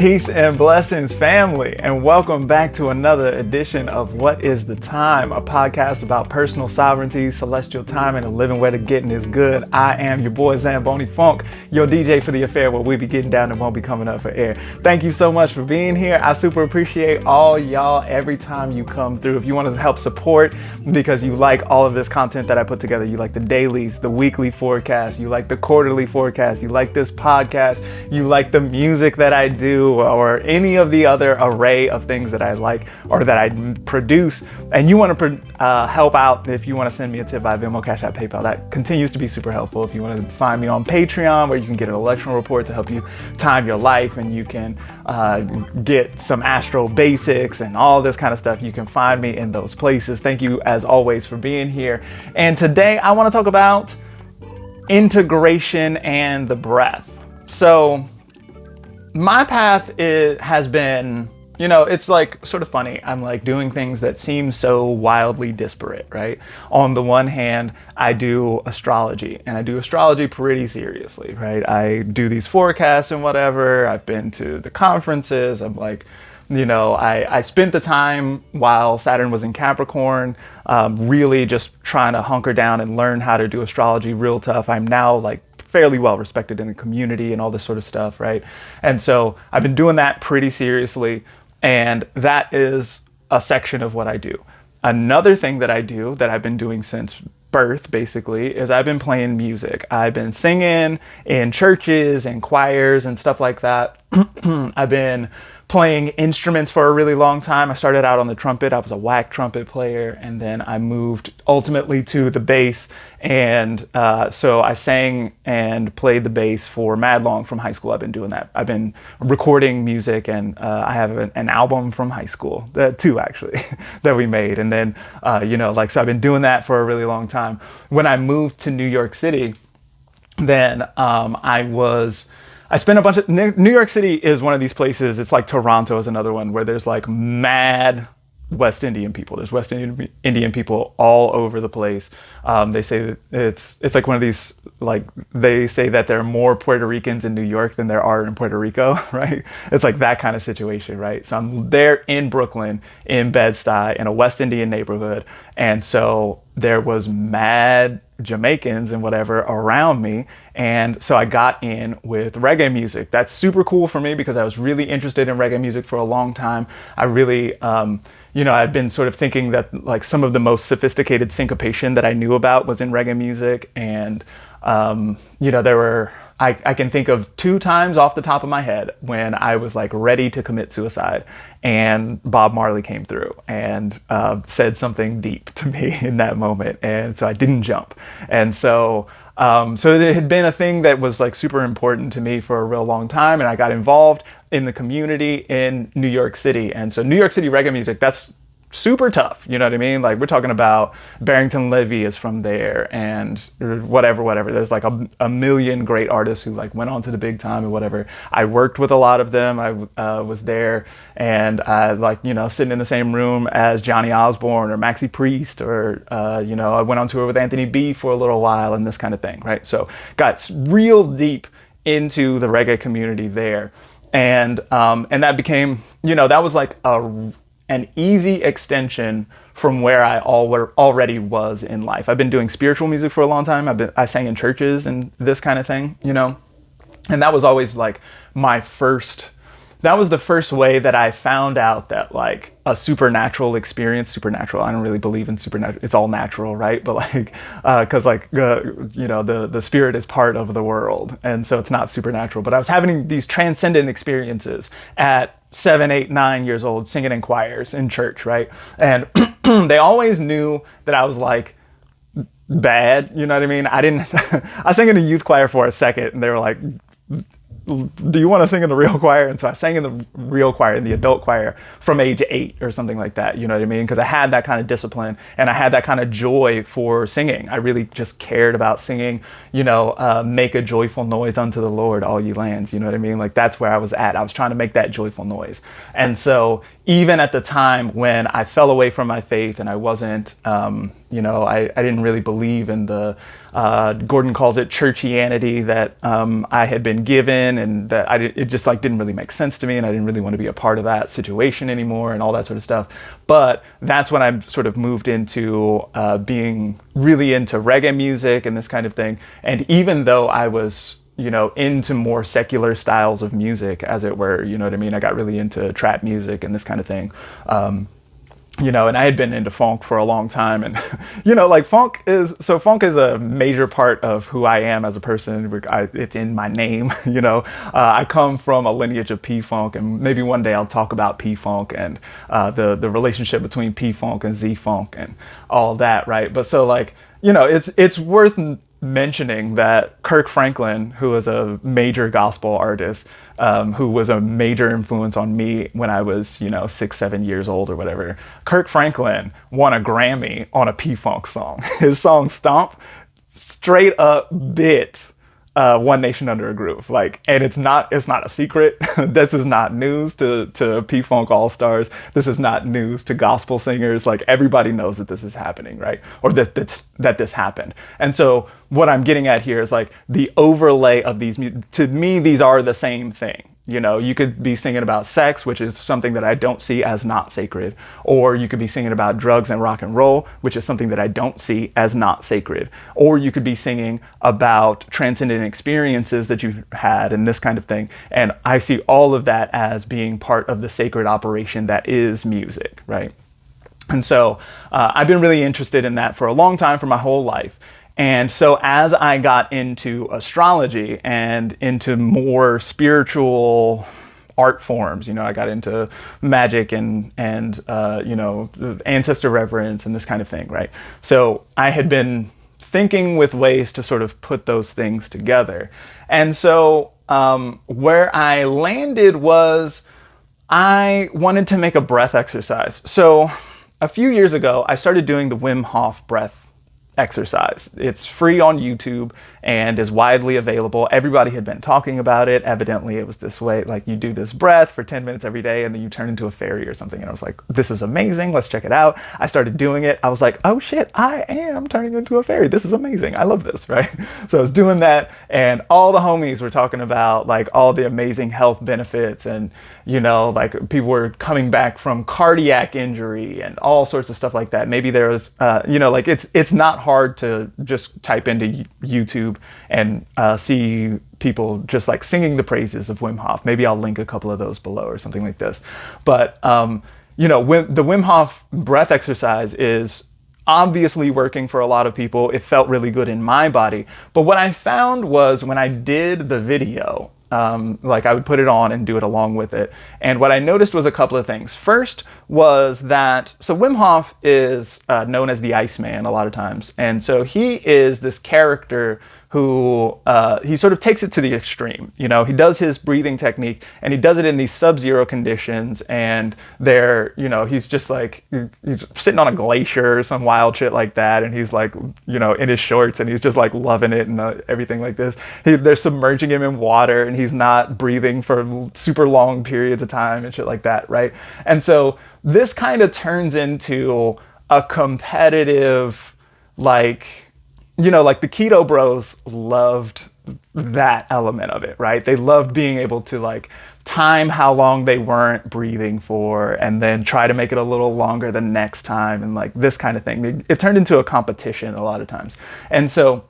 Peace and blessings, family, and welcome back to another edition of What is the Time, a podcast about personal sovereignty, celestial time, and a living where the getting is good. I am your boy ZamboniFunk, your DJ for the affair where we be getting down and won't be coming up for air. Thank you so much for being here. I super appreciate all y'all every time you come through. If you want to help support because you like all of this content that I put together, you like the dailies, the weekly forecast, you like the quarterly forecast, you like this podcast, you like the music that I do, or any of the other array of things that I like or that I produce, and you want to help out, if you want to send me a tip via Venmo, Cash App, PayPal, that continues to be super helpful. If you want to find me on Patreon, where you can get an election report to help you time your life, and you can get some astro basics and all this kind of stuff, you can find me in those places. Thank you as always for being here. And today I want to talk about integration and the breath. So my path has been, it's like sort of funny. I'm like doing things that seem so wildly disparate, right? On the one hand, I do astrology, and I do astrology pretty seriously, right? I do these forecasts and whatever. I've been to the conferences. I'm like, I spent the time while Saturn was in Capricorn, really just trying to hunker down and learn how to do astrology real tough. I'm now like fairly well respected in the community and all this sort of stuff, right? And so I've been doing that pretty seriously, and that is a section of what I do. Another thing that I do that I've been doing since birth, basically, is I've been playing music. I've been singing in churches and choirs and stuff like that. I've been playing instruments for a really long time. I started out on the trumpet. I was a whack trumpet player, and then I moved ultimately to the bass. And so I sang and played the bass for mad long from high school. I've been doing that. I've been recording music, and I have an album from high school, two actually, that we made. And then, so I've been doing that for a really long time. When I moved to New York City, then I spent a bunch of, New York City is one of these places, it's like Toronto is another one, where there's like mad West Indian people. There's West Indian people all over the place. They say that it's like one of these, like, they say that there are more Puerto Ricans in New York than there are in Puerto Rico, right? It's like that kind of situation, right? So I'm there in Brooklyn, in Bed-Stuy, in a West Indian neighborhood. And so there was mad Jamaicans and whatever around me. And so I got in with reggae music. That's super cool for me because I was really interested in reggae music for a long time. I really, I'd been sort of thinking that like some of the most sophisticated syncopation that I knew about was in reggae music. And, I can think of 2 times off the top of my head when I was like ready to commit suicide, and Bob Marley came through and said something deep to me in that moment. And so I didn't jump. And so it had been a thing that was like super important to me for a real long time. And I got involved in the community in New York City. And so New York City reggae music, that's super tough. You know what I mean? Like, we're talking about Barrington Levy is from there, and whatever. There's like a million great artists who like went on to the big time and whatever. I worked with a lot of them. I was there, and I sitting in the same room as Johnny Osborne or Maxi Priest, or I went on tour with Anthony B for a little while and this kind of thing, right? So got real deep into the reggae community there. And that became, that was like an easy extension from where I already was in life. I've been doing spiritual music for a long time. I sang in churches and this kind of thing, and that was always like that was the first way that I found out that like a supernatural experience, I don't really believe in supernatural, it's all natural, right? But like, cause like, the spirit is part of the world. And so it's not supernatural, but I was having these transcendent experiences at 7, 8, 9 years old, singing in choirs in church, right? And they always knew that I was like bad, you know what I mean? I sang in the youth choir for a second, and they were like, do you want to sing in the real choir? And so I sang in the real choir, in the adult choir, from age 8 or something like that, you know what I mean? Because I had that kind of discipline, and I had that kind of joy for singing. I really just cared about singing, make a joyful noise unto the Lord, all ye lands, you know what I mean? Like, that's where I was at. I was trying to make that joyful noise. And so, even at the time when I fell away from my faith and I wasn't, I didn't really believe in the, Gordon calls it churchianity that I had been given, and that it just like didn't really make sense to me, and I didn't really want to be a part of that situation anymore and all that sort of stuff. But that's when I sort of moved into being really into reggae music and this kind of thing. And even though I was into more secular styles of music, as it were, you know what I mean? I got really into trap music and this kind of thing. And I had been into funk for a long time, and, funk is a major part of who I am as a person. It's in my name, I come from a lineage of P-Funk, and maybe one day I'll talk about P-Funk and the relationship between P-Funk and Z-Funk and all that, right? But so it's worth mentioning that Kirk Franklin, who is a major gospel artist, who was a major influence on me when I was, 6-7 years old or whatever. Kirk Franklin won a Grammy on a P-Funk song. His song Stomp straight up bit One Nation Under a Groove. And it's not a secret. This is not news to P-Funk All-Stars. This is not news to gospel singers. Everybody knows that this is happening, right? Or that this happened. And so what I'm getting at here is the overlay of these, to me, these are the same thing. You could be singing about sex, which is something that I don't see as not sacred. Or you could be singing about drugs and rock and roll, which is something that I don't see as not sacred. Or you could be singing about transcendent experiences that you've had and this kind of thing. And I see all of that as being part of the sacred operation that is music, right? And so I've been really interested in that for a long time, for my whole life. And so as I got into astrology and into more spiritual art forms, I got into magic and ancestor reverence and this kind of thing, right? So I had been thinking with ways to sort of put those things together. And so where I landed was I wanted to make a breath exercise. So a few years ago, I started doing the Wim Hof breath exercise. It's free on YouTube and is widely available. Everybody had been talking about it. Evidently, it was this way, you do this breath for 10 minutes every day and then you turn into a fairy or something. And I was like, this is amazing. Let's check it out. I started doing it. I was like, oh shit, I am turning into a fairy. This is amazing. I love this, right? So I was doing that, and all the homies were talking about all the amazing health benefits, and people were coming back from cardiac injury and all sorts of stuff like that. Maybe there was, it's not hard to just type into YouTube and see people just singing the praises of Wim Hof. Maybe I'll link a couple of those below or something like this. But, the Wim Hof breath exercise is obviously working for a lot of people. It felt really good in my body. But what I found was when I did the video, I would put it on and do it along with it. And what I noticed was a couple of things. First was that, so Wim Hof is known as the Iceman a lot of times. And so he is this character who he sort of takes it to the extreme. He does his breathing technique and he does it in these sub-zero conditions, and he's just he's sitting on a glacier or some wild shit like that, and he's in his shorts and he's just loving it and everything like this. They're submerging him in water and he's not breathing for super long periods of time and shit like that, right? And so this kind of turns into a competitive, the keto bros loved that element of it, right? They loved being able to time how long they weren't breathing for and then try to make it a little longer the next time, and this kind of thing. It turned into a competition a lot of times. And so,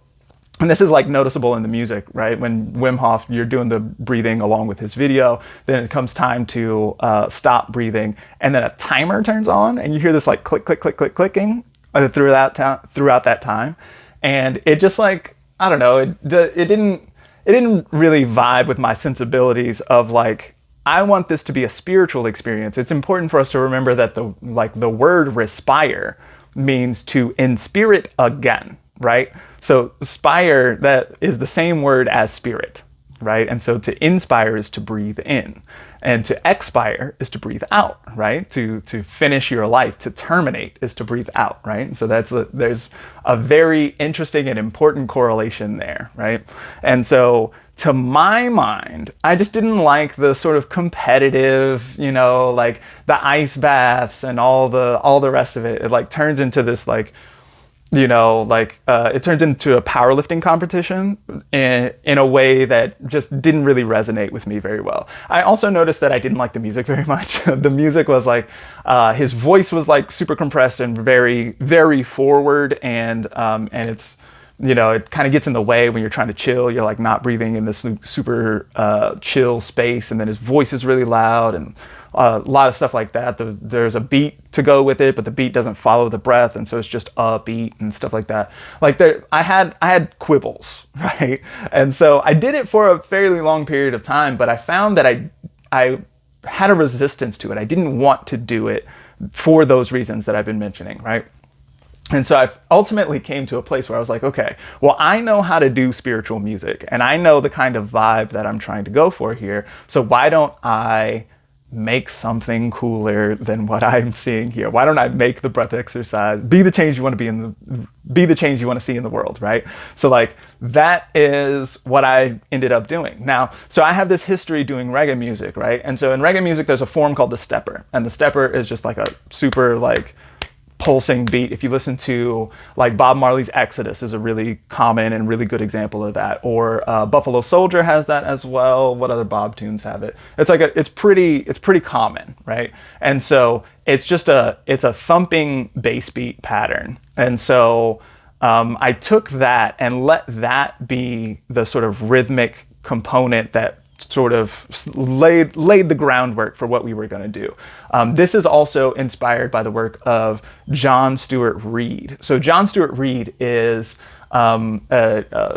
and this is noticeable in the music, right? When Wim Hof, you're doing the breathing along with his video, then it comes time to stop breathing, and then a timer turns on and you hear this click, click, click, click, clicking throughout that time. And it just I don't know, it didn't really vibe with my sensibilities of I want this to be a spiritual experience. It's important for us to remember that the word respire means to inspirit again, right? So spire, that is the same word as spirit, right? And so to inspire is to breathe in, and to expire is to breathe out, right? To finish your life, to terminate is to breathe out, right? And so there's a very interesting and important correlation there, right? And so to my mind, I just didn't like the sort of competitive, like the ice baths and all the rest of it. It like turns into this like, it turns into a powerlifting competition in a way that just didn't really resonate with me very well. I also noticed that I didn't like the music very much. The music was like, his voice was like super compressed and very, very forward, and it's, it kind of gets in the way when you're trying to chill. You're like not breathing in this super chill space, and then his voice is really loud, and a lot of stuff like that. There's a beat to go with it, but the beat doesn't follow the breath, and so it's just a beat and stuff like that. Like I had quibbles, right? And so I did it for a fairly long period of time, but I found that I had a resistance to it. I didn't want to do it for those reasons that I've been mentioning, right? And so I ultimately came to a place where I was like, okay, well, I know how to do spiritual music, and I know the kind of vibe that I'm trying to go for here. So why don't I make something cooler than what I'm seeing here? Why don't I make the breath exercise be the change you want to be the change you want to see in the world, right? So like that is what I ended up doing. Now, so I have this history doing reggae music, right? And so in reggae music, there's a form called the stepper, and the stepper is just like a super like pulsing beat. If you listen to like Bob Marley's Exodus is a really common and really good example of that, or Buffalo Soldier has that as well. What other Bob tunes have it? It's like it's pretty common, right? And so it's a thumping bass beat pattern. And so I took that and let that be the sort of rhythmic component that sort of laid the groundwork for what we were going to do. This is also inspired by the work of John Stuart Reid. So John Stuart Reid is a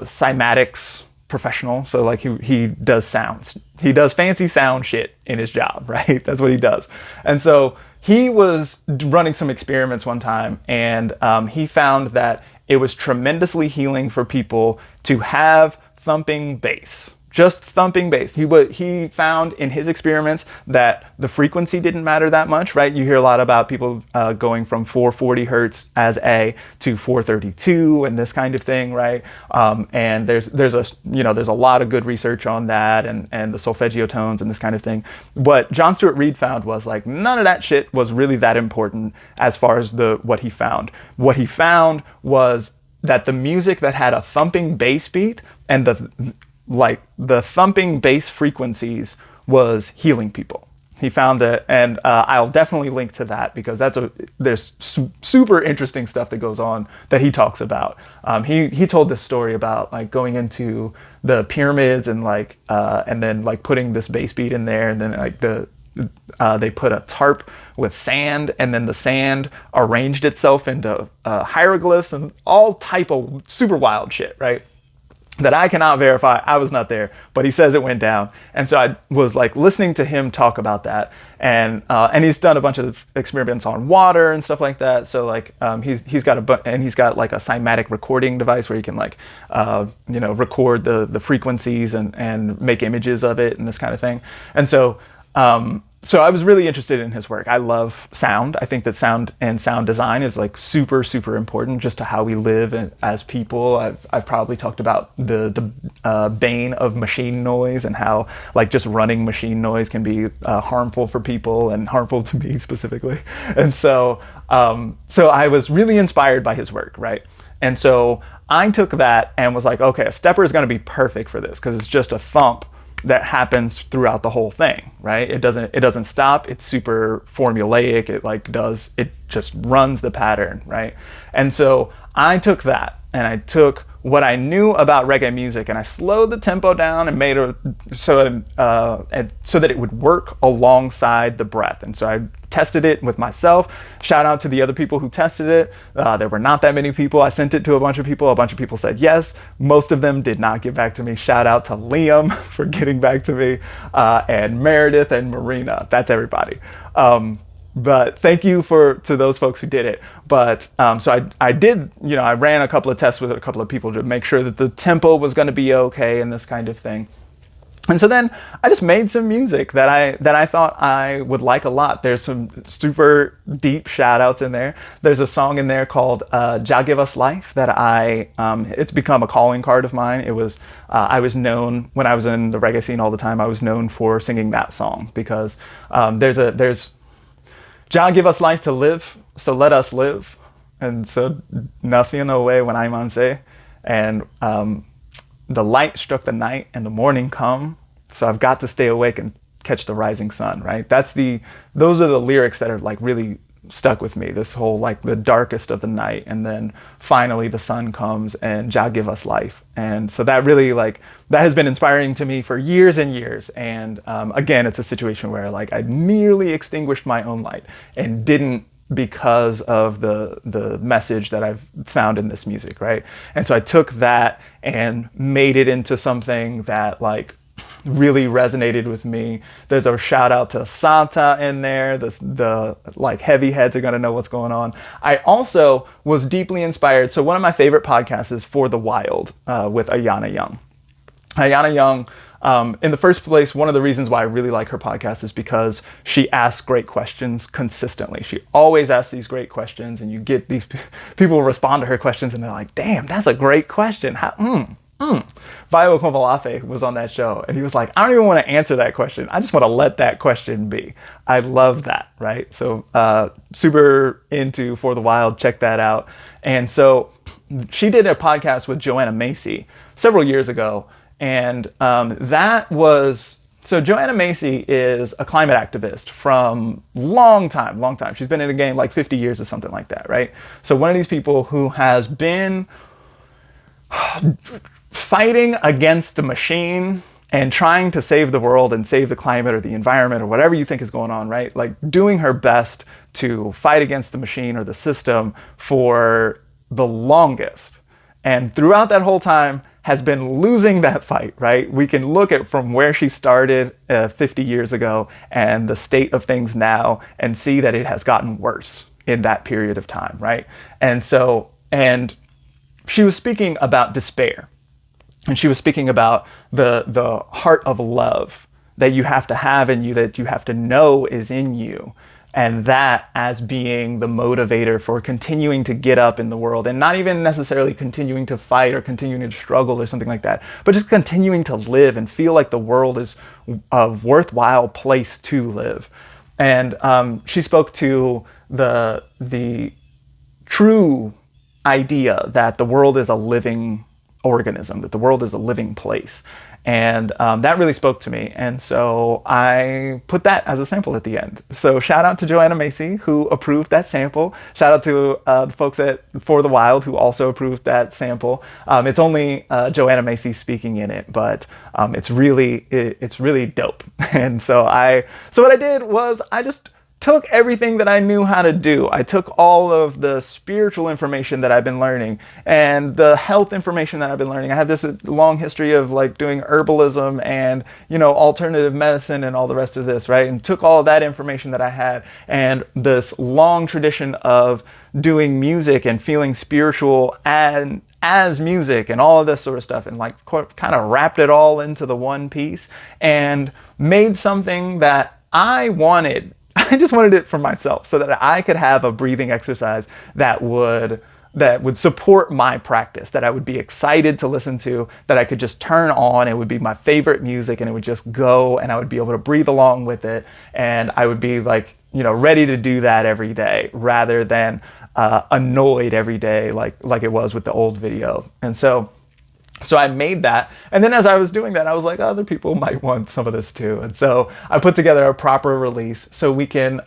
cymatics professional. So like he does sounds. He does fancy sound shit in his job, right? That's what he does. And so he was running some experiments one time, and he found that it was tremendously healing for people to have thumping bass. Just thumping bass. He found in his experiments that the frequency didn't matter that much, right? You hear a lot about people going from 440 hertz as A to 432 and this kind of thing, right? And there's a lot of good research on that and the solfeggio tones and this kind of thing. What John Stuart Reid found was like none of that shit was really that important as far as what he found. What he found was that the music that had a thumping bass beat and the thumping bass frequencies was healing people. He found that, and I'll definitely link to that because there's super interesting stuff that goes on that he talks about. He told this story about like going into the pyramids and then like putting this bass beat in there, and then like they put a tarp with sand, and then the sand arranged itself into hieroglyphs and all type of super wild shit, right? That I cannot verify. I was not there, but he says it went down. And so I was like listening to him talk about that, and he's done a bunch of experiments on water and stuff like that. So like he's got like a cymatic recording device where you can like record the frequencies and make images of it and this kind of thing. And so so I was really interested in his work. I love sound. I think that sound and sound design is like super, super important just to how we live as people. I've probably talked about the bane of machine noise and how like just running machine noise can be harmful for people and harmful to me specifically. And so I was really inspired by his work, right? And so I took that and was like, okay, a stepper is going to be perfect for this because it's just a thump that happens throughout the whole thing, right? It doesn't stop. It's super formulaic. It just runs the pattern, right? And so I took that and I took what I knew about reggae music and I slowed the tempo down and made it so that it would work alongside the breath. And so I tested it with myself. Shout out to the other people who tested it. There were not that many people. I sent it to a bunch of people. A bunch of people said yes. Most of them did not get back to me. Shout out to Liam for getting back to me, and Meredith and Marina. That's everybody. But thank you to those folks who did it. But so I did, I ran a couple of tests with a couple of people to make sure that the tempo was going to be okay and this kind of thing. And so then I just made some music that I thought I would like a lot. There's some super deep shout outs in there. There's a song in there called "Jah Give Us Life" that it's become a calling card of mine. It was I was known when I was in the reggae scene all the time. I was known for singing that song because there's Jah give us life to live, so let us live, and so nothing away when I'm on say, and the light struck the night and the morning come, so I've got to stay awake and catch the rising sun, right? Those are the lyrics that are like really stuck with me. This whole like the darkest of the night, and then finally the sun comes and Jah give us life. And so that really that has been inspiring to me for years and years. And again, it's a situation where like I nearly extinguished my own light and didn't, because of the message that I've found in this music, right? And so I took that and made it into something that like really resonated with me. There's a shout out to Santa in there. The like heavy heads are gonna know what's going on. I also was deeply inspired. So one of my favorite podcasts is For the Wild with Ayana Young. Ayana Young, in the first place, one of the reasons why I really like her podcast is because she asks great questions consistently. She always asks these great questions, and you get these people respond to her questions and they're like, damn, that's a great question. Vio Komalafe was on that show and he was like, I don't even want to answer that question. I just want to let that question be. I love that, right? So super into For the Wild, check that out. And so she did a podcast with Joanna Macy several years ago. And so Joanna Macy is a climate activist from long time. She's been in the game like 50 years or something like that, right? So one of these people who has been fighting against the machine and trying to save the world and save the climate or the environment or whatever you think is going on, right? Like doing her best to fight against the machine or the system for the longest. And throughout that whole time has been losing that fight, right? We can look at from where she started 50 years ago and the state of things now and see that it has gotten worse in that period of time, right? And she was speaking about despair. And she was speaking about the heart of love that you have to have in you, that you have to know is in you. And that as being the motivator for continuing to get up in the world, and not even necessarily continuing to fight or continuing to struggle or something like that, but just continuing to live and feel like the world is a worthwhile place to live. And she spoke to the true idea that the world is a living organism, that the world is a living place. And that really spoke to me. And so I put that as a sample at the end. So shout out to Joanna Macy, who approved that sample. Shout out to the folks at For the Wild, who also approved that sample. It's only Joanna Macy speaking in it, but it's really dope. And so what I did was I just took everything that I knew how to do. I took all of the spiritual information that I've been learning and the health information that I've been learning. I have this long history of like doing herbalism and, alternative medicine and all the rest of this, right? And took all of that information that I had and this long tradition of doing music and feeling spiritual and as music and all of this sort of stuff, and like kind of wrapped it all into the one piece and made something that I wanted. I just wanted it for myself so that I could have a breathing exercise that would support my practice, that I would be excited to listen to, that I could just turn on. It would be my favorite music and it would just go and I would be able to breathe along with it. And I would be like, ready to do that every day rather than annoyed every day like it was with the old video. And so I made that. And then as I was doing that, I was like, other people might want some of this too. And so I put together a proper release so we can,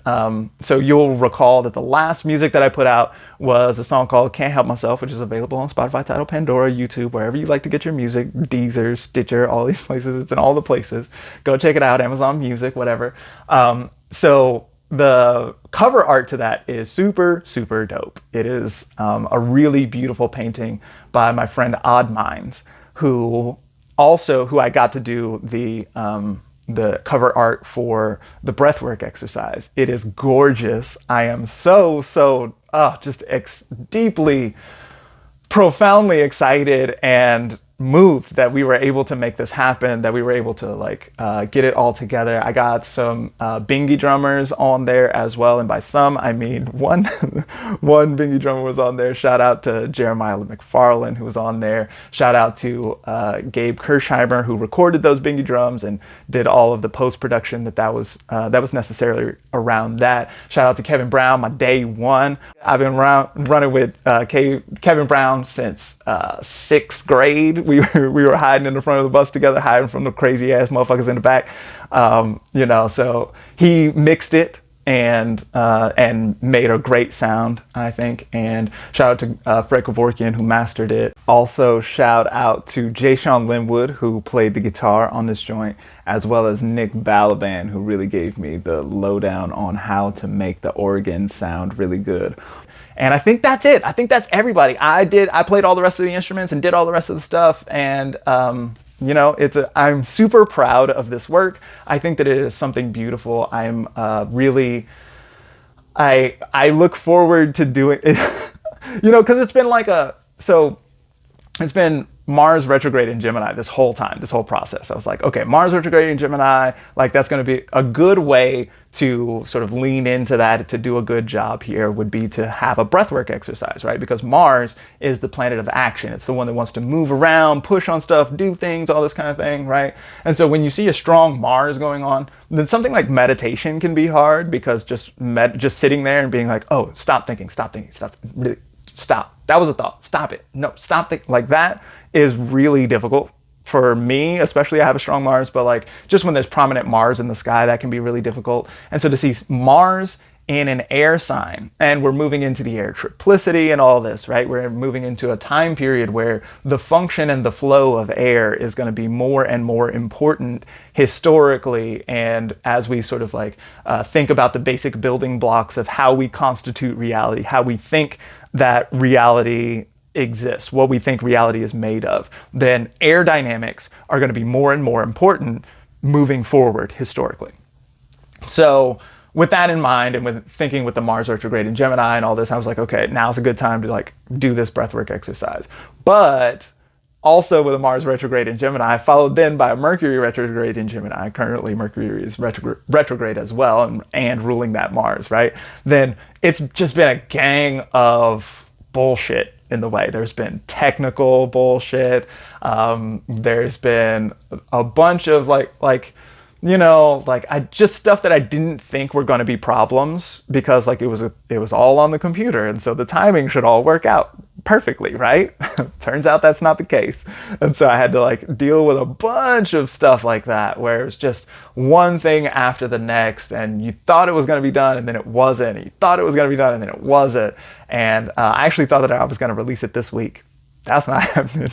so you'll recall that the last music that I put out was a song called Can't Help Myself, which is available on Spotify, Tidal, Pandora, YouTube, wherever you like to get your music, Deezer, Stitcher, all these places. It's in all the places. Go check it out, Amazon Music, whatever. So the cover art to that is super, super dope. It is a really beautiful painting by my friend Odd Minds, who I got to do the cover art for the breathwork exercise. It is gorgeous. I am just deeply, profoundly excited and moved that we were able to make this happen, that we were able to like get it all together. I got some binghi drummers on there as well, and by some I mean one one binghi drummer was on there. Shout out to Jeremiah McFarlane, who was on there. Shout out to Gabe Kirscheimer, who recorded those binghi drums and did all of the post-production that was necessarily around that. Shout out to Kevin Brown, my day one. I've been running with Kevin Brown since 6th grade. We were hiding in the front of the bus together, hiding from the crazy ass motherfuckers in the back. So he mixed it and made a great sound, I think. And shout out to Fred Kevorkian, who mastered it. Also shout out to Jay Sean Linwood, who played the guitar on this joint, as well as Nick Balaban, who really gave me the lowdown on how to make the organ sound really good. And I think that's it. I think that's everybody. I played all the rest of the instruments and did all the rest of the stuff. And, I'm super proud of this work. I think that it is something beautiful. I'm I look forward to doing it, because it's been it's been Mars retrograde in Gemini this whole process. I was like, okay, Mars retrograde in Gemini, like that's going to be a good way to sort of lean into that, to do a good job here, would be to have a breathwork exercise, right? Because Mars is the planet of action. It's the one that wants to move around, push on stuff, do things, all this kind of thing, right? And so when you see a strong Mars going on, then something like meditation can be hard, because just sitting there and being like, oh, stop thinking, really, stop. That was a thought. Stop it. No, stop thinking. Like that is really difficult for me, especially. I have a strong Mars, but like just when there's prominent Mars in the sky, that can be really difficult. And so to see Mars in an air sign, and we're moving into the air triplicity and all this, right? We're moving into a time period where the function and the flow of air is going to be more and more important historically. And as we sort of like think about the basic building blocks of how we constitute reality, how we think that reality exists, what we think reality is made of, then air dynamics are going to be more and more important moving forward historically. So with that in mind, and with thinking with the Mars retrograde in Gemini and all this, I was like, okay, now's a good time to like do this breathwork exercise. But also with a Mars retrograde in Gemini, followed then by a Mercury retrograde in Gemini. Currently Mercury is retrograde as well, and ruling that Mars, right? Then it's just been a gang of bullshit in the way. There's been technical bullshit. There's been a bunch of just stuff that I didn't think were going to be problems, because like it was all on the computer, and so the timing should all work out perfectly, right? Turns out that's not the case. And so I had to like deal with a bunch of stuff like that, where it's just one thing after the next, and you thought it was going to be done and then it wasn't, and you thought it was going to be done and then it wasn't. And I actually thought that I was going to release it this week. That's not happening.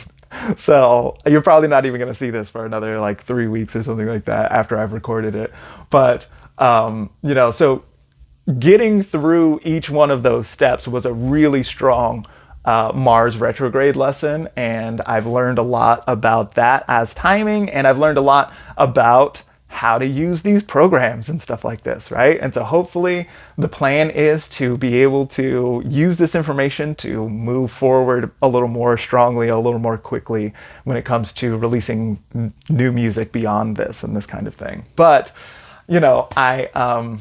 So you're probably not even going to see this for another like 3 weeks or something like that after I've recorded it. But, so getting through each one of those steps was a really strong Mars retrograde lesson. And I've learned a lot about that as timing. And I've learned a lot about how to use these programs and stuff like this, right? And so hopefully the plan is to be able to use this information to move forward a little more strongly, a little more quickly when it comes to releasing new music beyond this and this kind of thing. But, I,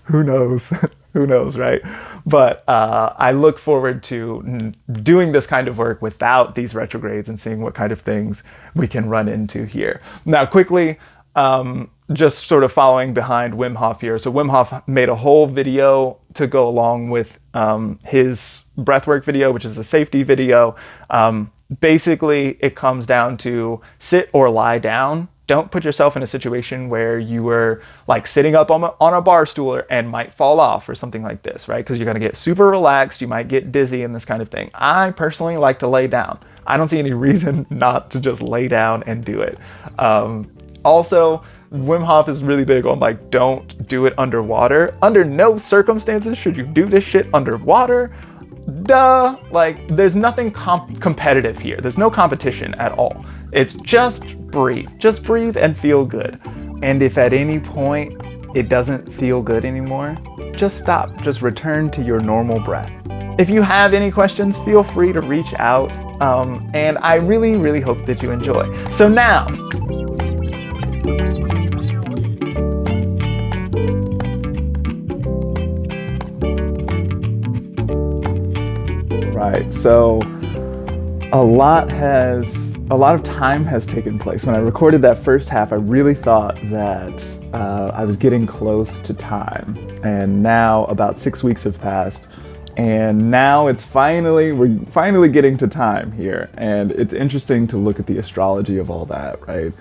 who knows? Who knows, right? But I look forward to doing this kind of work without these retrogrades and seeing what kind of things we can run into here. Now, quickly, just sort of following behind Wim Hof here. So Wim Hof made a whole video to go along with his breathwork video, which is a safety video. Basically, it comes down to sit or lie down. Don't put yourself in a situation where you were like sitting up on a bar stool and might fall off or something like this, right? Because you're going to get super relaxed. You might get dizzy and this kind of thing. I personally like to lay down. I don't see any reason not to just lay down and do it. Also, Wim Hof is really big on like, don't do it underwater. Under no circumstances should you do this shit underwater. Duh. Like, there's nothing competitive here. There's no competition at all. It's just breathe. Just breathe and feel good. And if at any point it doesn't feel good anymore, just stop. Just return to your normal breath. if you have any questions, feel free to reach out. And I really, really hope that you enjoy. So now, right, so a lot of time has taken place. When I recorded that first half, I really thought that I was getting close to time. And now about 6 weeks have passed, and now we're finally getting to time here. And it's interesting to look at the astrology of all that, right?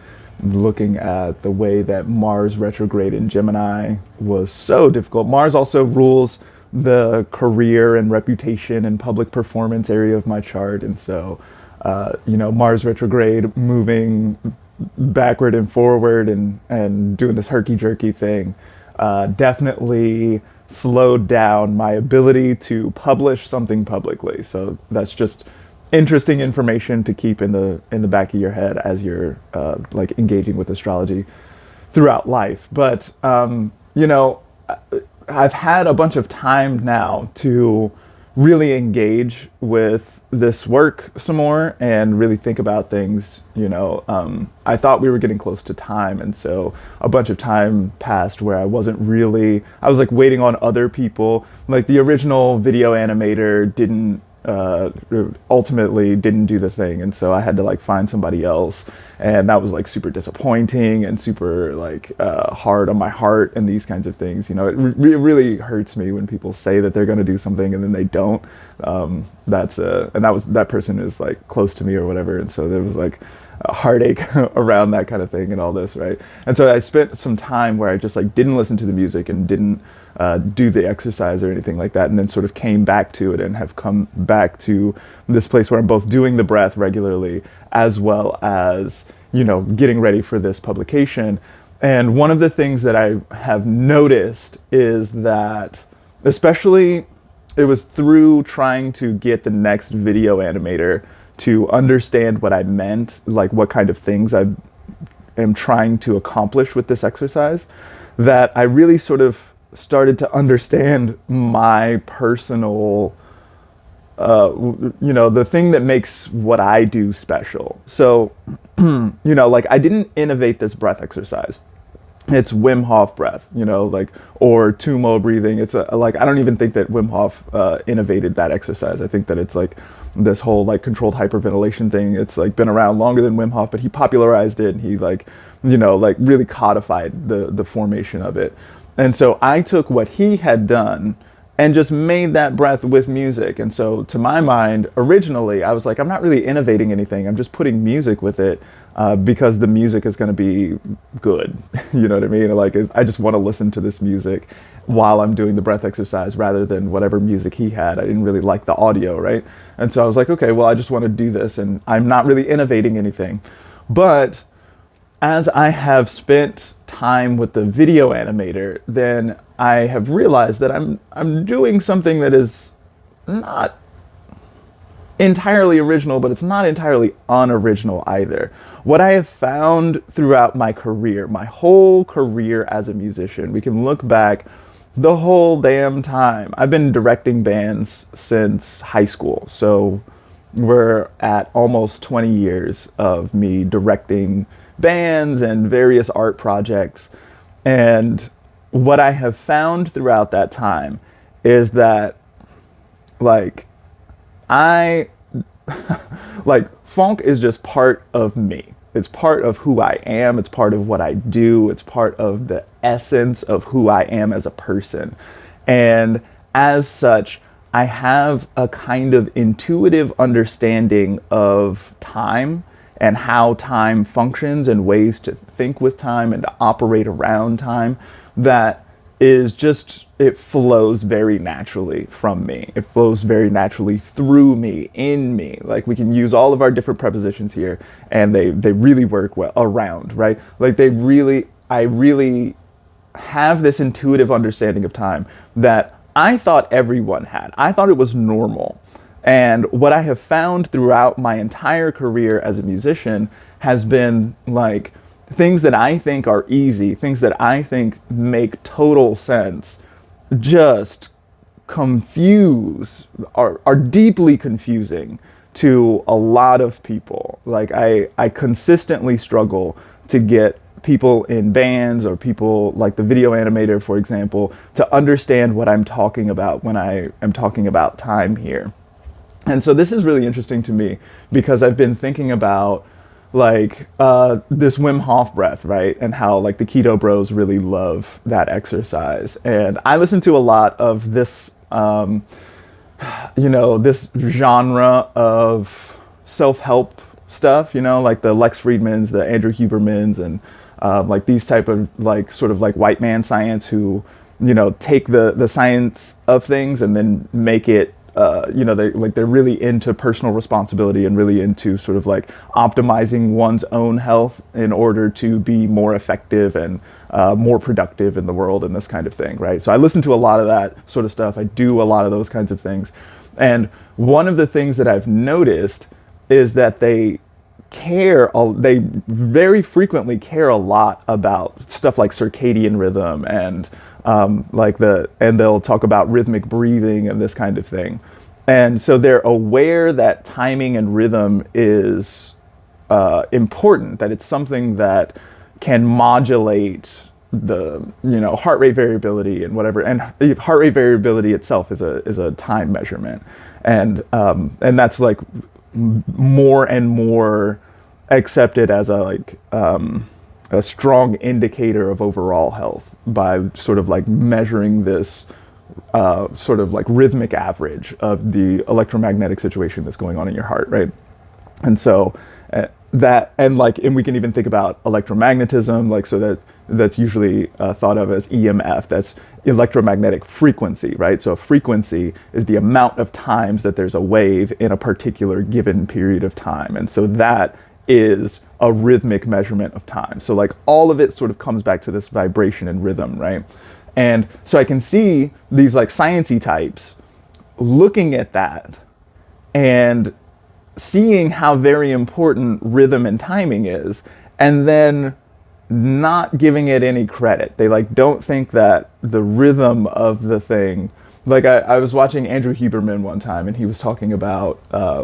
Looking at the way that Mars retrograde in Gemini was so difficult. Mars also rules the career and reputation and public performance area of my chart. And so, Mars retrograde moving backward and forward and doing this herky-jerky thing definitely slowed down my ability to publish something publicly. So that's just interesting information to keep in the back of your head as you're engaging with astrology throughout life. But I've had a bunch of time now to really engage with this work some more and really think about things. I thought we were getting close to time, and so a bunch of time passed where I was like waiting on other people. Like the original video animator ultimately didn't do the thing, and so I had to find somebody else, and that was super disappointing and super hard on my heart and these kinds of things. It really hurts me when people say that they're going to do something and then they don't. That person is close to me or whatever, and so there was a heartache around that kind of thing and all this, right? And so I spent some time where I just didn't listen to the music and didn't do the exercise or anything like that, and then sort of came back to it and have come back to this place where I'm both doing the breath regularly as well as getting ready for this publication. And one of the things that I have noticed is that, especially it was through trying to get the next video animator to understand what I meant, what kind of things I am trying to accomplish with this exercise, that I really sort of started to understand my personal, the thing that makes what I do special. So, I didn't innovate this breath exercise. It's Wim Hof breath, or Tummo breathing. It's I don't even think that Wim Hof innovated that exercise. I think that it's this whole controlled hyperventilation thing. It's been around longer than Wim Hof, but he popularized it, and he really codified the formation of it. And so I took what he had done and just made that breath with music. And so to my mind, originally, I was I'm not really innovating anything. I'm just putting music with it because the music is going to be good. You know what I mean? I just want to listen to this music while I'm doing the breath exercise rather than whatever music he had. I didn't really like the audio, right? And so I was okay, well, I just want to do this, and I'm not really innovating anything. But as I have spent time with the video animator, then I have realized that I'm doing something that is not entirely original, but it's not entirely unoriginal either. What I have found throughout my career, my whole career as a musician, we can look back the whole damn time. I've been directing bands since high school, so we're at almost 20 years of me directing bands and various art projects. And what I have found throughout that time is that funk is just part of me. It's part of who I am. It's part of what I do. It's part of the essence of who I am as a person. And as such, I have a kind of intuitive understanding of time and how time functions and ways to think with time and to operate around time that is just, it flows very naturally from me. It flows very naturally through me, in me. We can use all of our different prepositions here and they really work well around, right? I really have this intuitive understanding of time that I thought everyone had. I thought it was normal. And what I have found throughout my entire career as a musician has been things that I think are easy, things that I think make total sense, just are deeply confusing to a lot of people. Like I consistently struggle to get people in bands or people like the video animator, for example, to understand what I'm talking about when I am talking about time here. And so this is really interesting to me because I've been thinking about like this Wim Hof breath, right? And how like the keto bros really love that exercise. And I listen to a lot of this, this genre of self-help stuff, like the Lex Fridmans, the Andrew Hubermans, and like these type of like sort of like white man science who, take the science of things and then make it, they're really into personal responsibility and really into sort of like optimizing one's own health in order to be more effective and more productive in the world and this kind of thing, right? So I listen to a lot of that sort of stuff. I do a lot of those kinds of things. And one of the things that I've noticed is that they very frequently care a lot about stuff like circadian rhythm and and they'll talk about rhythmic breathing and this kind of thing. And so they're aware that timing and rhythm is important, that it's something that can modulate the, heart rate variability and whatever. And heart rate variability itself is a time measurement. And that's like more and more accepted as a strong indicator of overall health by sort of like measuring this sort of like rhythmic average of the electromagnetic situation that's going on in your heart, right? And so and we can even think about electromagnetism, like, so that's usually thought of as EMF. That's electromagnetic frequency, right? So a frequency is the amount of times that there's a wave in a particular given period of time. And so that is a rhythmic measurement of time. So like all of it sort of comes back to this vibration and rhythm, right? And so I can see these like sciencey types looking at that and seeing how very important rhythm and timing is, and then not giving it any credit. They like don't think that the rhythm of the thing, like I was watching Andrew Huberman one time and he was talking about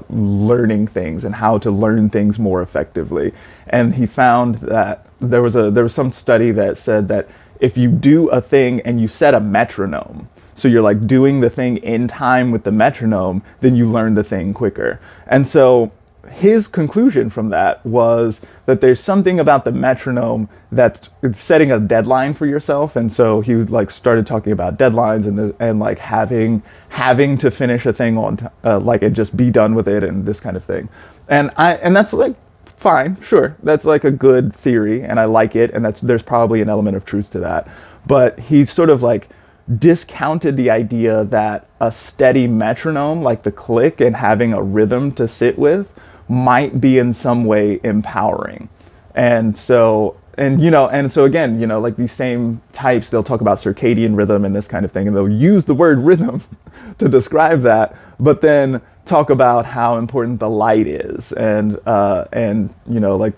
learning things and how to learn things more effectively. And he found that there was some study that said that if you do a thing and you set a metronome, so you're like doing the thing in time with the metronome, then you learn the thing quicker. And so his conclusion from that was that there's something about the metronome that's setting a deadline for yourself. And so he like started talking about deadlines and like having to finish a thing on like and just be done with it and this kind of thing. And that's like fine, sure, that's like a good theory and I like it, and there's probably an element of truth to that. But he sort of like discounted the idea that a steady metronome, like the click, and having a rhythm to sit with might be in some way empowering. And so again, like these same types, they'll talk about circadian rhythm and this kind of thing, and they'll use the word rhythm to describe that, but then talk about how important the light is. And like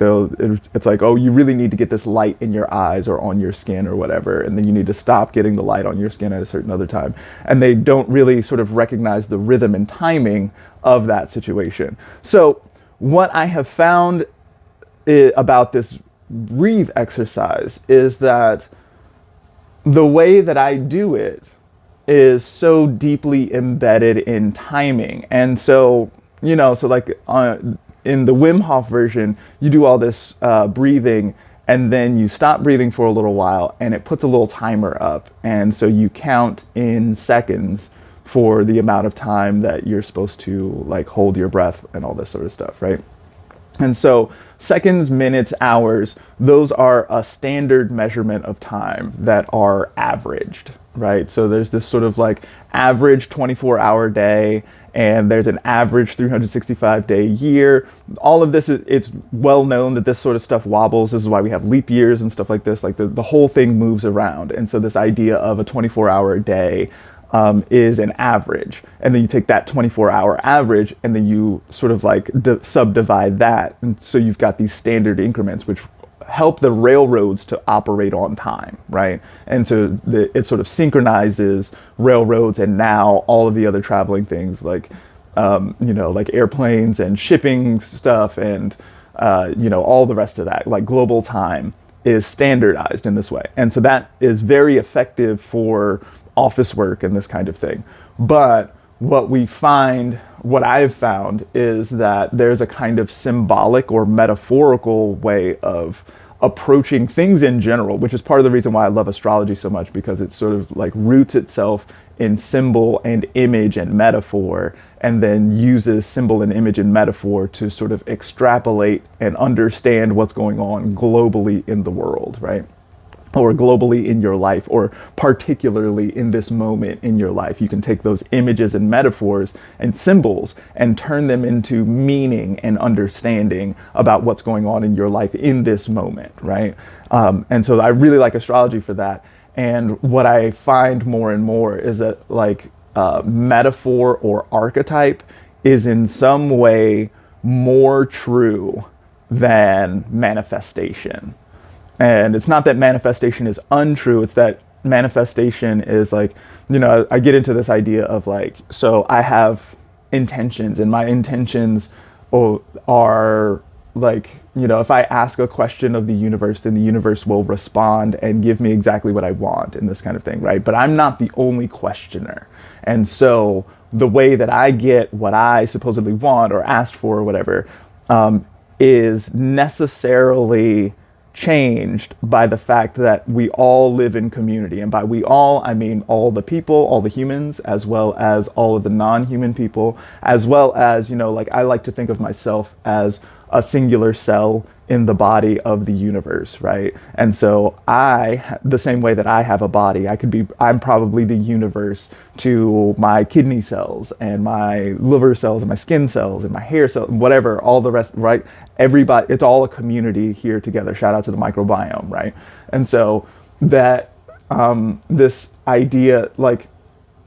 it's like, oh, you really need to get this light in your eyes or on your skin or whatever, and then you need to stop getting the light on your skin at a certain other time. And they don't really sort of recognize the rhythm and timing of that situation. So what I have found about this breathe exercise is that the way that I do it is so deeply embedded in timing. And so, so like in the Wim Hof version, you do all this breathing and then you stop breathing for a little while and it puts a little timer up. And so you count in seconds for the amount of time that you're supposed to like hold your breath and all this sort of stuff, right? And so seconds, minutes, hours, those are a standard measurement of time that are averaged, right? So there's this sort of like average 24-hour day, and there's an average 365-day year. All of this, it's well known that this sort of stuff wobbles. This is why we have leap years and stuff like this. Like the whole thing moves around. And so this idea of a 24-hour day is an average, and then you take that 24-hour average and then you sort of like subdivide that, and so you've got these standard increments which help the railroads to operate on time, right? And it sort of synchronizes railroads and now all of the other traveling things like, like airplanes and shipping stuff and, all the rest of that, like global time is standardized in this way. And so that is very effective for office work and this kind of thing. But what I've found is that there's a kind of symbolic or metaphorical way of approaching things in general, which is part of the reason why I love astrology so much, because it sort of like roots itself in symbol and image and metaphor, and then uses symbol and image and metaphor to sort of extrapolate and understand what's going on globally in the world, right? Or globally in your life, or particularly in this moment in your life. You can take those images and metaphors and symbols and turn them into meaning and understanding about what's going on in your life in this moment, right? And so I really like astrology for that. And what I find more and more is that like metaphor or archetype is in some way more true than manifestation. And it's not that manifestation is untrue, it's that manifestation is like, I get into this idea of like, so I have intentions, and my intentions are like, if I ask a question of the universe, then the universe will respond and give me exactly what I want and this kind of thing, right? But I'm not the only questioner. And so the way that I get what I supposedly want or asked for or whatever is necessarily changed by the fact that we all live in community. And by we all, I mean all the people, all the humans, as well as all of the non-human people, as well as, like I like to think of myself as a singular cell in the body of the universe, right? And so the same way that I have a body, I'm probably the universe to my kidney cells and my liver cells and my skin cells and my hair cells, whatever, all the rest, right? Everybody, it's all a community here together. Shout out to the microbiome, right? And so that, this idea, like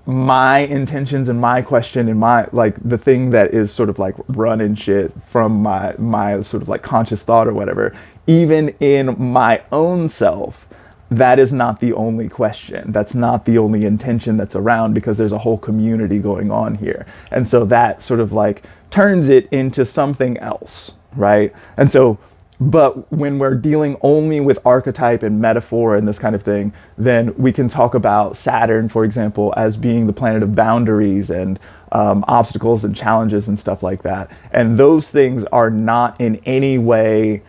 my intentions and my question and my, like the thing that is sort of like running shit from my sort of like conscious thought or whatever, even in my own self, that is not the only question. That's not the only intention that's around, because there's a whole community going on here. And so that sort of like turns it into something else, right? And so, but when we're dealing only with archetype and metaphor and this kind of thing, then we can talk about Saturn, for example, as being the planet of boundaries and obstacles and challenges and stuff like that. And those things are not in any way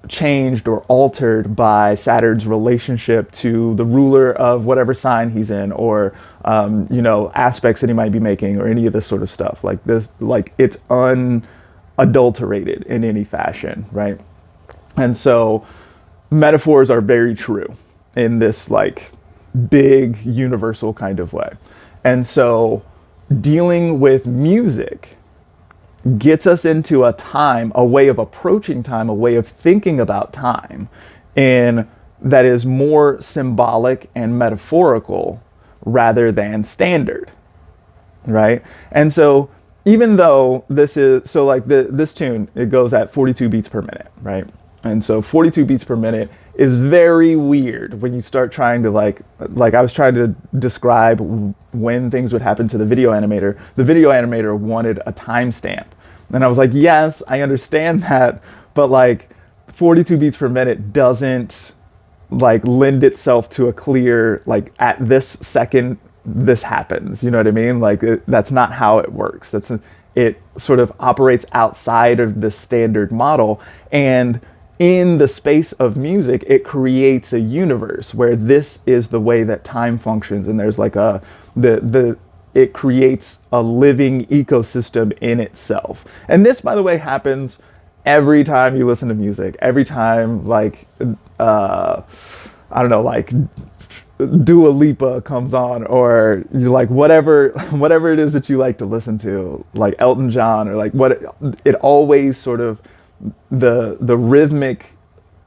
changed or altered by Saturn's relationship to the ruler of whatever sign he's in, or aspects that he might be making, or any of this sort of stuff. Like this, like it's unadulterated in any fashion, right? And so metaphors are very true in this like big universal kind of way. And so dealing with music gets us into a time, a way of approaching time, a way of thinking about time in that is more symbolic and metaphorical rather than standard, right? And so even though this is, so like this tune, it goes at 42 beats per minute, right? And so 42 beats per minute is very weird when you start trying to like I was trying to describe when things would happen to the video animator. The video animator wanted a timestamp. And I was like, yes, I understand that, but like 42 beats per minute doesn't like lend itself to a clear, like at this second, this happens, you know what I mean? Like that's not how it works. It sort of operates outside of the standard model. And in the space of music, it creates a universe where this is the way that time functions. And there's like it creates a living ecosystem in itself. And this, by the way, happens every time you listen to music. Every time, like, I don't know, like Dua Lipa comes on, or you like whatever it is that you like to listen to, like Elton John, or like it always sort of, the rhythmic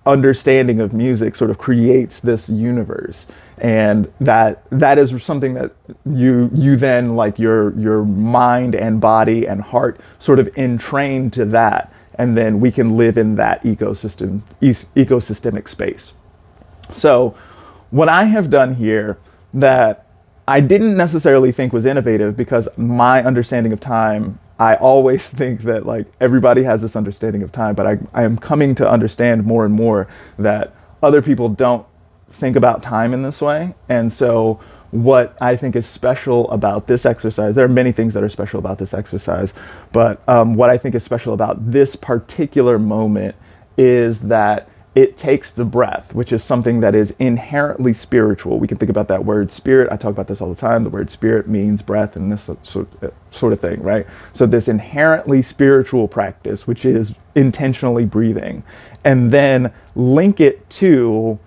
understanding of music sort of creates this universe. And that is something that you then, like your mind and body and heart sort of entrain to that. and then we can live in that ecosystemic space. So what I have done here that I didn't necessarily think was innovative, because my understanding of time, I always think that like everybody has this understanding of time, but I am coming to understand more and more that other people don't think about time in this way. And so what I think is special about this exercise, there are many things that are special about this exercise, but what I think is special about this particular moment is that it takes the breath, which is something that is inherently spiritual. We can think about that word spirit. I talk about this all the time. The word spirit means breath and this sort of thing, right? So this inherently spiritual practice, which is intentionally breathing, and then link it to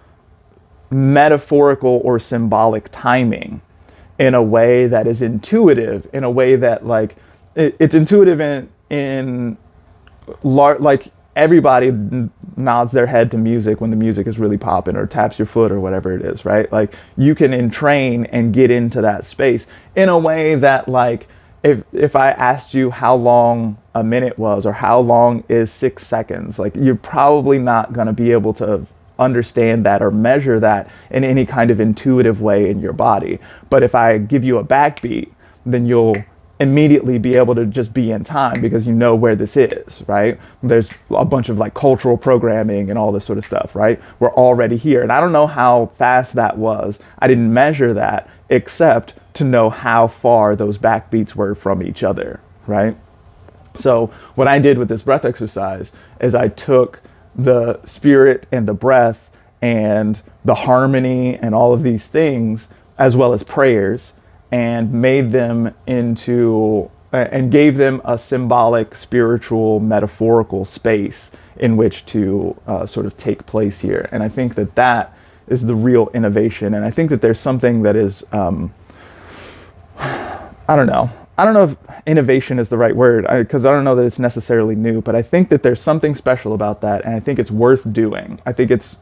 metaphorical or symbolic timing in a way that is intuitive, in a way that like it's intuitive in like everybody nods their head to music when the music is really popping, or taps your foot, or whatever it is, right? Like you can entrain and get into that space in a way that like if I asked you how long a minute was, or how long is 6 seconds, like you're probably not going to be able to understand that or measure that in any kind of intuitive way in your body. But if I give you a backbeat, then you'll immediately be able to just be in time, because you know where this is, right? There's a bunch of like cultural programming and all this sort of stuff, right? We're already here. And I don't know how fast that was. I didn't measure that, except to know how far those backbeats were from each other, right? So what I did with this breath exercise is I took the spirit and the breath and the harmony and all of these things, as well as prayers, and made them into and gave them a symbolic, spiritual, metaphorical space in which to sort of take place here. And I think that that is the real innovation. And I think that there's something that is, I don't know if innovation is the right word, because I don't know that it's necessarily new, but I think that there's something special about that, and I think it's worth doing. I think it's,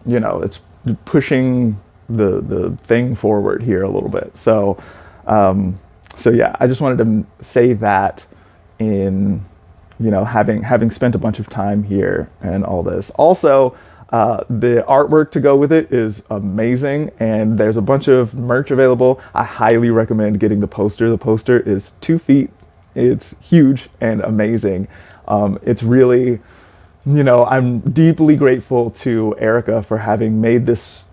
it's pushing the thing forward here a little bit. So yeah, I just wanted to say that in, having spent a bunch of time here and all this. Also, the artwork to go with it is amazing, and there's a bunch of merch available. I highly recommend getting the poster. The poster is 2 feet. It's huge and amazing. It's really, I'm deeply grateful to Erika for having made this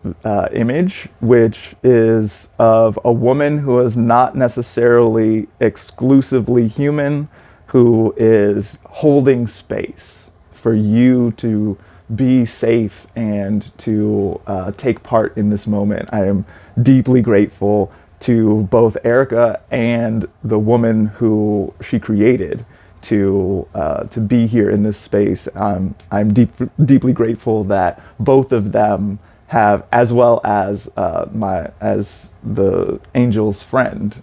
image, which is of a woman who is not necessarily exclusively human, who is holding space for you to be safe and to take part in this moment. I am deeply grateful to both Erika and the woman who she created to be here in this space. I'm deeply grateful that both of them have, as well as as the angel's friend.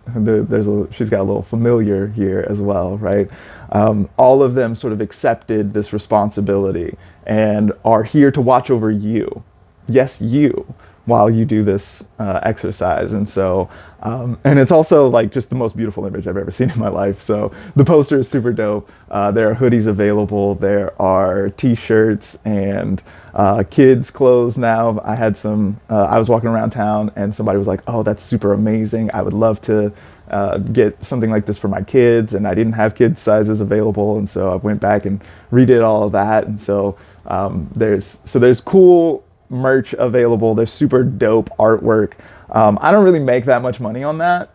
She's got a little familiar here as well, right? All of them sort of accepted this responsibility and are here to watch over you. Yes, you, while you do this exercise. And so, and it's also like just the most beautiful image I've ever seen in my life. So the poster is super dope. There are hoodies available. There are t-shirts and kids clothes now. I had some, I was walking around town and somebody was like, oh, that's super amazing. I would love to get something like this for my kids. And I didn't have kids sizes available. And so I went back and redid all of that. And so there's cool merch available. There's super dope artwork. I don't really make that much money on that,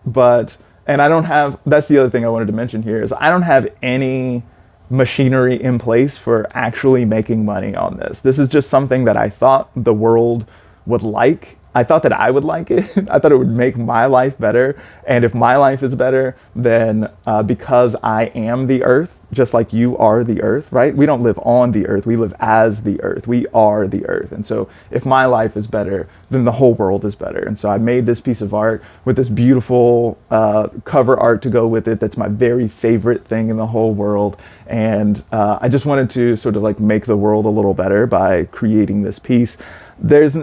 and I don't have, that's the other thing I wanted to mention here, is I don't have any machinery in place for actually making money on this. This is just something that I thought the world would like. I thought that I would like it. I thought it would make my life better. And if my life is better, then because I am the earth, just like you are the earth, right? We don't live on the earth. We live as the earth. We are the earth. And so if my life is better, then the whole world is better. And so I made this piece of art with this beautiful cover art to go with it. That's my very favorite thing in the whole world. And I just wanted to sort of like make the world a little better by creating this piece. There's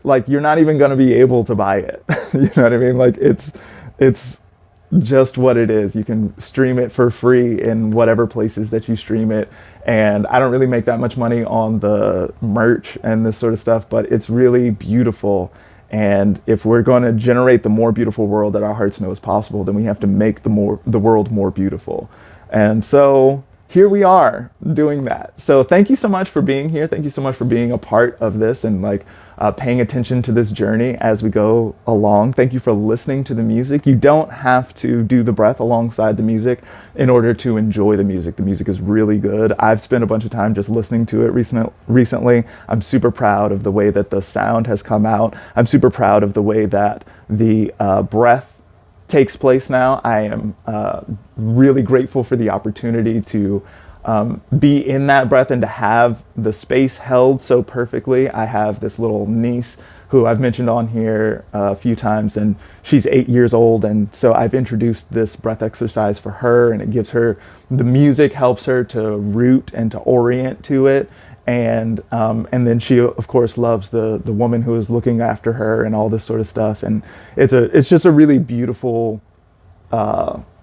like, you're not even going to be able to buy it. You know what I mean? Like it's just what it is. You can stream it for free in whatever places that you stream it. And I don't really make that much money on the merch and this sort of stuff, but it's really beautiful. And if we're going to generate the more beautiful world that our hearts know is possible, then we have to make the world more beautiful. And so here we are doing that. So thank you so much for being here. Thank you so much for being a part of this and like paying attention to this journey as we go along. Thank you for listening to the music. You don't have to do the breath alongside the music in order to enjoy the music. The music is really good. I've spent a bunch of time just listening to it recently. I'm super proud of the way that the sound has come out. I'm super proud of the way that the breath takes place now. I am really grateful for the opportunity to be in that breath and to have the space held so perfectly. I have this little niece who I've mentioned on here a few times, and she's 8 years old. And so I've introduced this breath exercise for her, and it gives her, the music helps her to root and to orient to it. And then she, of course, loves the woman who is looking after her and all this sort of stuff. And it's just a really beautiful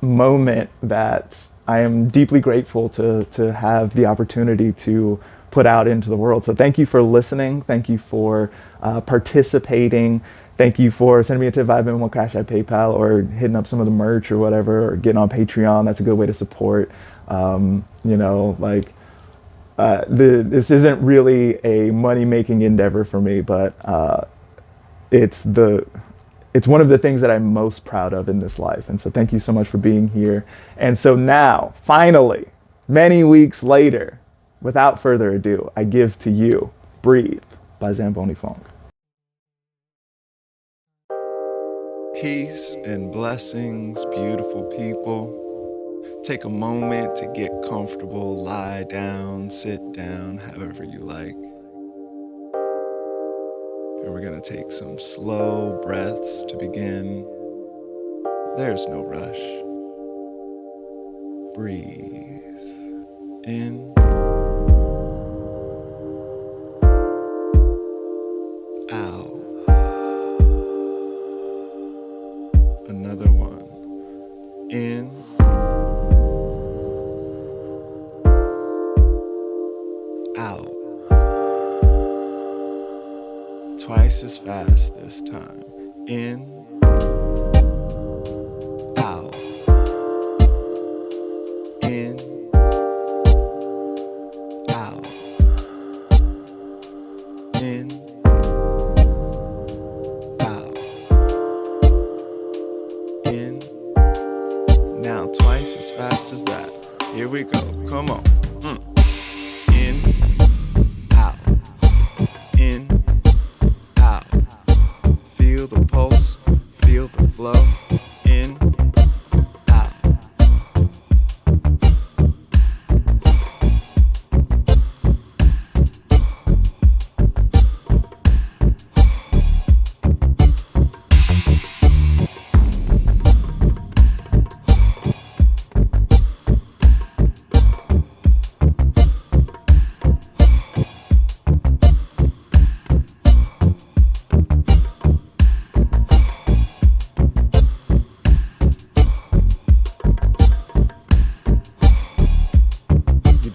moment that I am deeply grateful to have the opportunity to put out into the world. So thank you for listening. Thank you for participating. Thank you for sending me a tip via Venmo, Cash App, PayPal, or hitting up some of the merch or whatever, or getting on Patreon. That's a good way to support. This isn't really a money-making endeavor for me, but it's one of the things that I'm most proud of in this life. And so thank you so much for being here. And so now, finally, many weeks later, without further ado, I give to you Breathe by ZamboniFunk. Peace and blessings, beautiful people. Take a moment to get comfortable, lie down, sit down, however you like. And we're gonna take some slow breaths to begin. There's no rush. Breathe in. Out. Another one. In. Out. Twice as fast this time. In. Out. In. Out. In. Out. In. Now twice as fast as that. Here we go. Come on. In. Out. In. Out. Feel the pulse. Feel the flow. In. Out.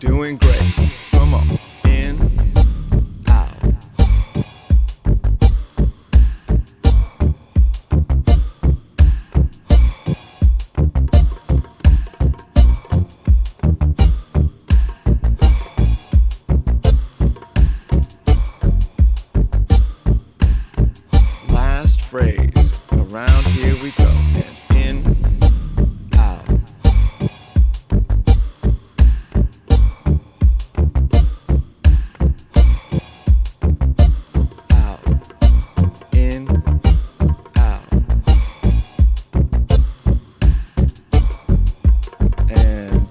Doing great. Come on. In, out. Last phrase. Around here we go. And in, out.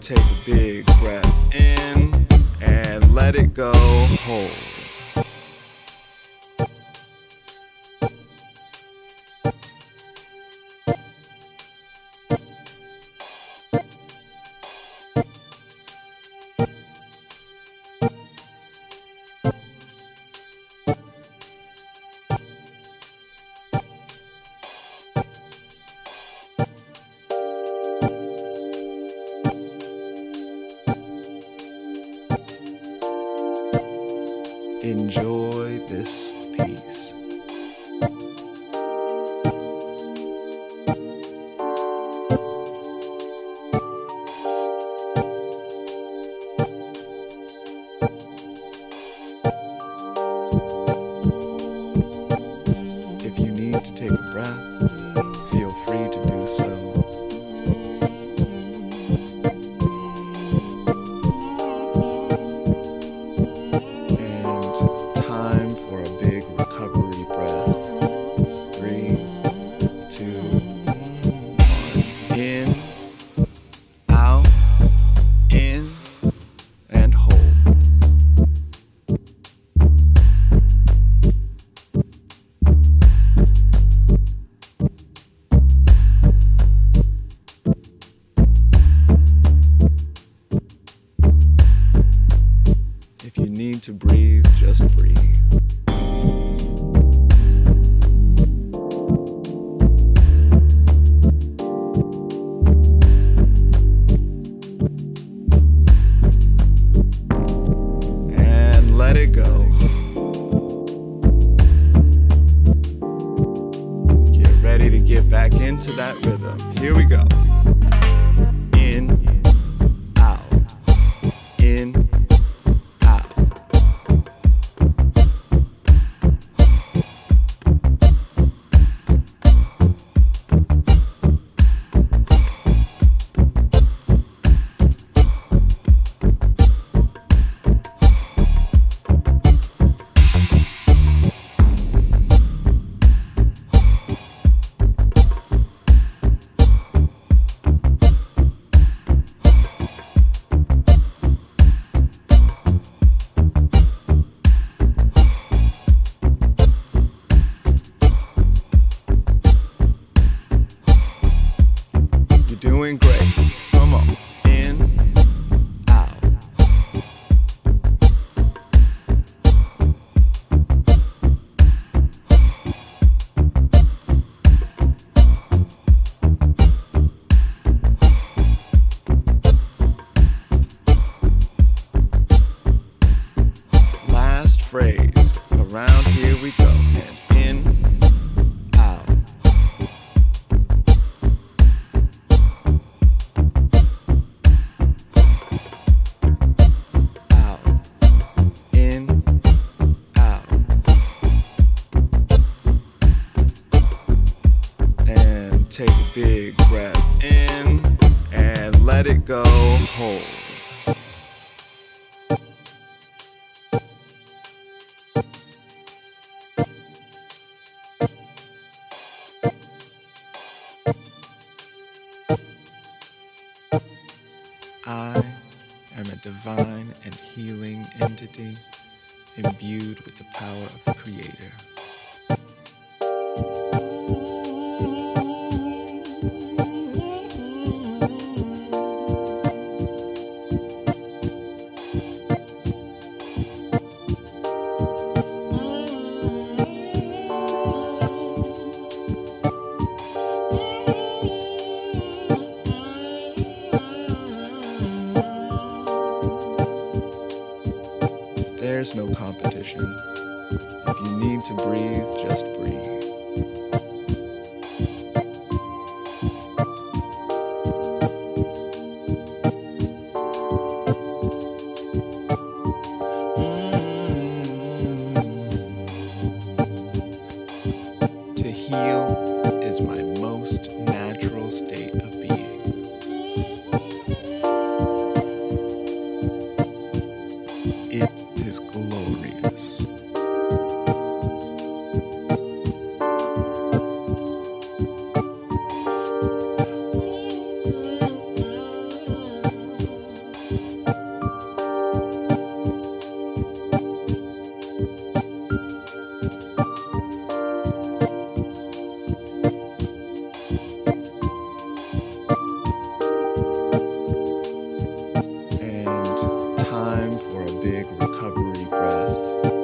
Take a big breath in and let it go. Hold. Enjoy this piece. If you need to take a breath, feel free to do so. To breathe, just breathe. And let it go. Get ready to get back into that rhythm. Here we go. In, out, in, doing great. Come on. In, out. Last phrase. Around here we go. And in, take a big breath in and let it go. Hold. I am a divine and healing entity imbued with the power of the Creator. There's no competition. If you need to breathe, just breathe. To heal is my most natural state of being. It is glorious. And time for a big recovery breath.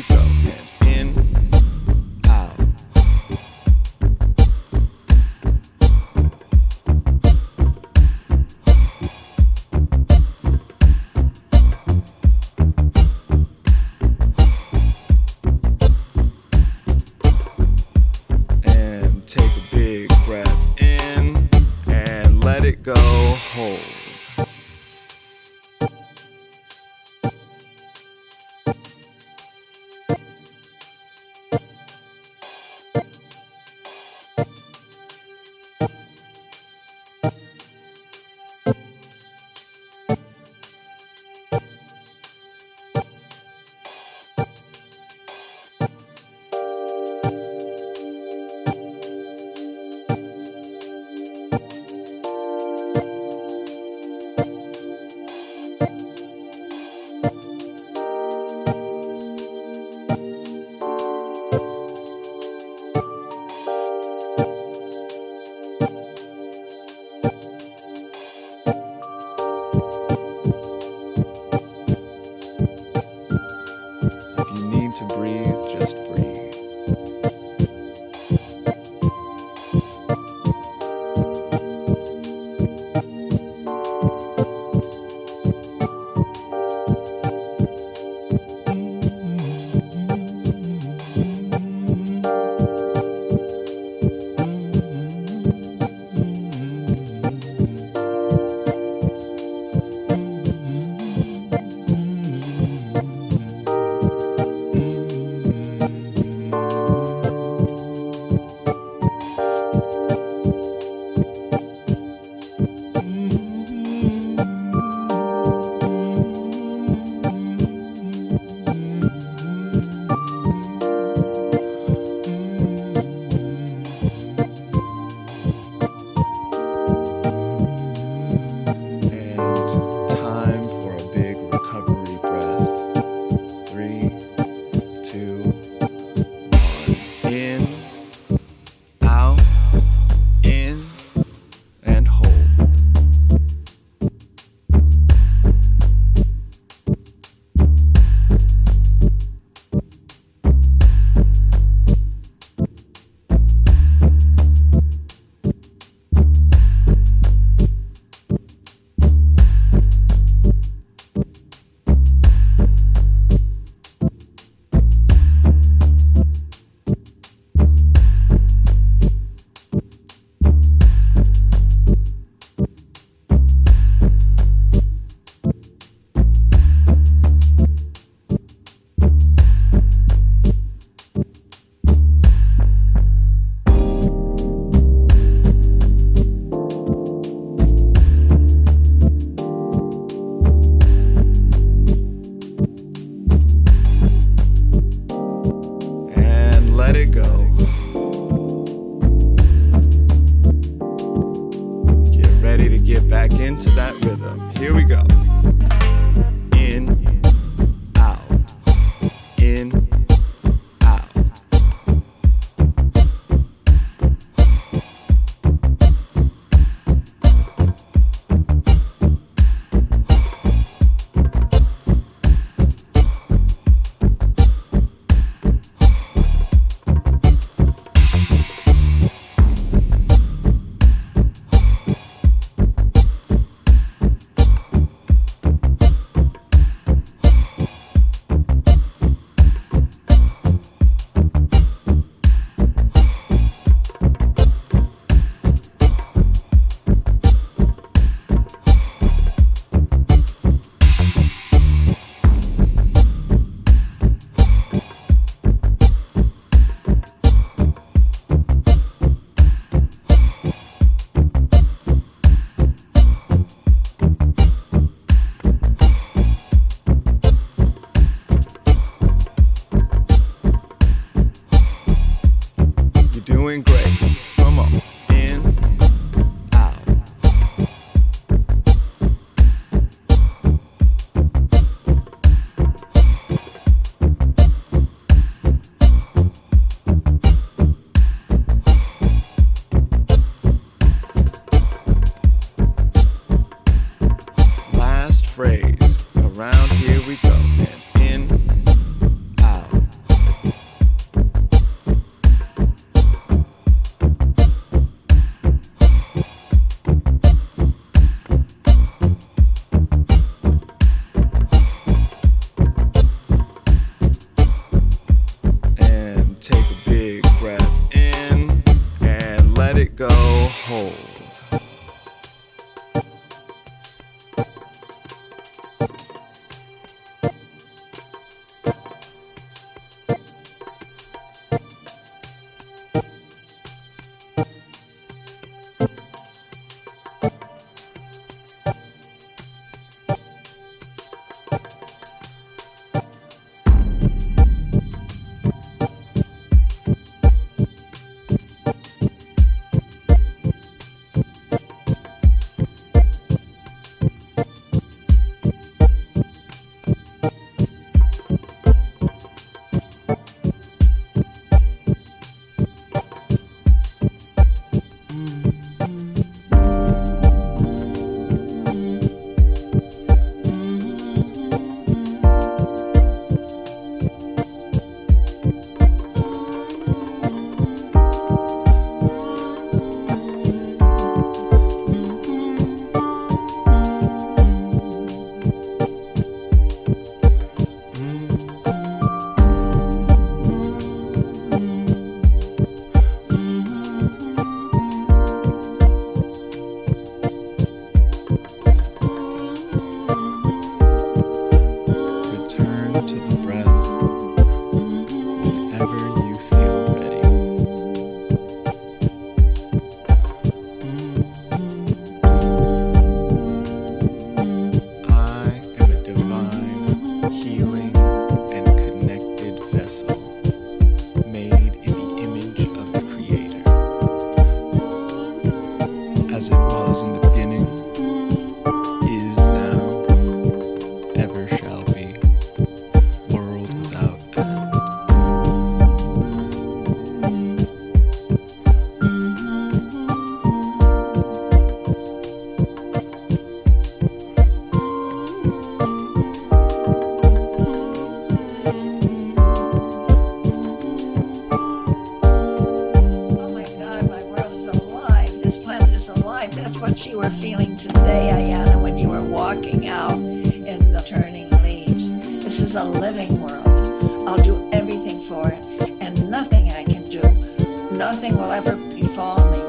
go. And in, out. And take a big breath in and let it go. Hold. To breathe, just breathe. into that rhythm. Here we go. In, out, in, out. Doing great. Come on. In, out. Last phrase. Around here we go. And in, out. a living world. I'll do everything for it, and nothing I can do, nothing will ever befall me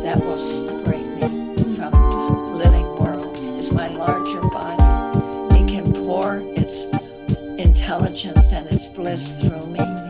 that will separate me from this living world. It's my larger body. It can pour its intelligence and its bliss through me.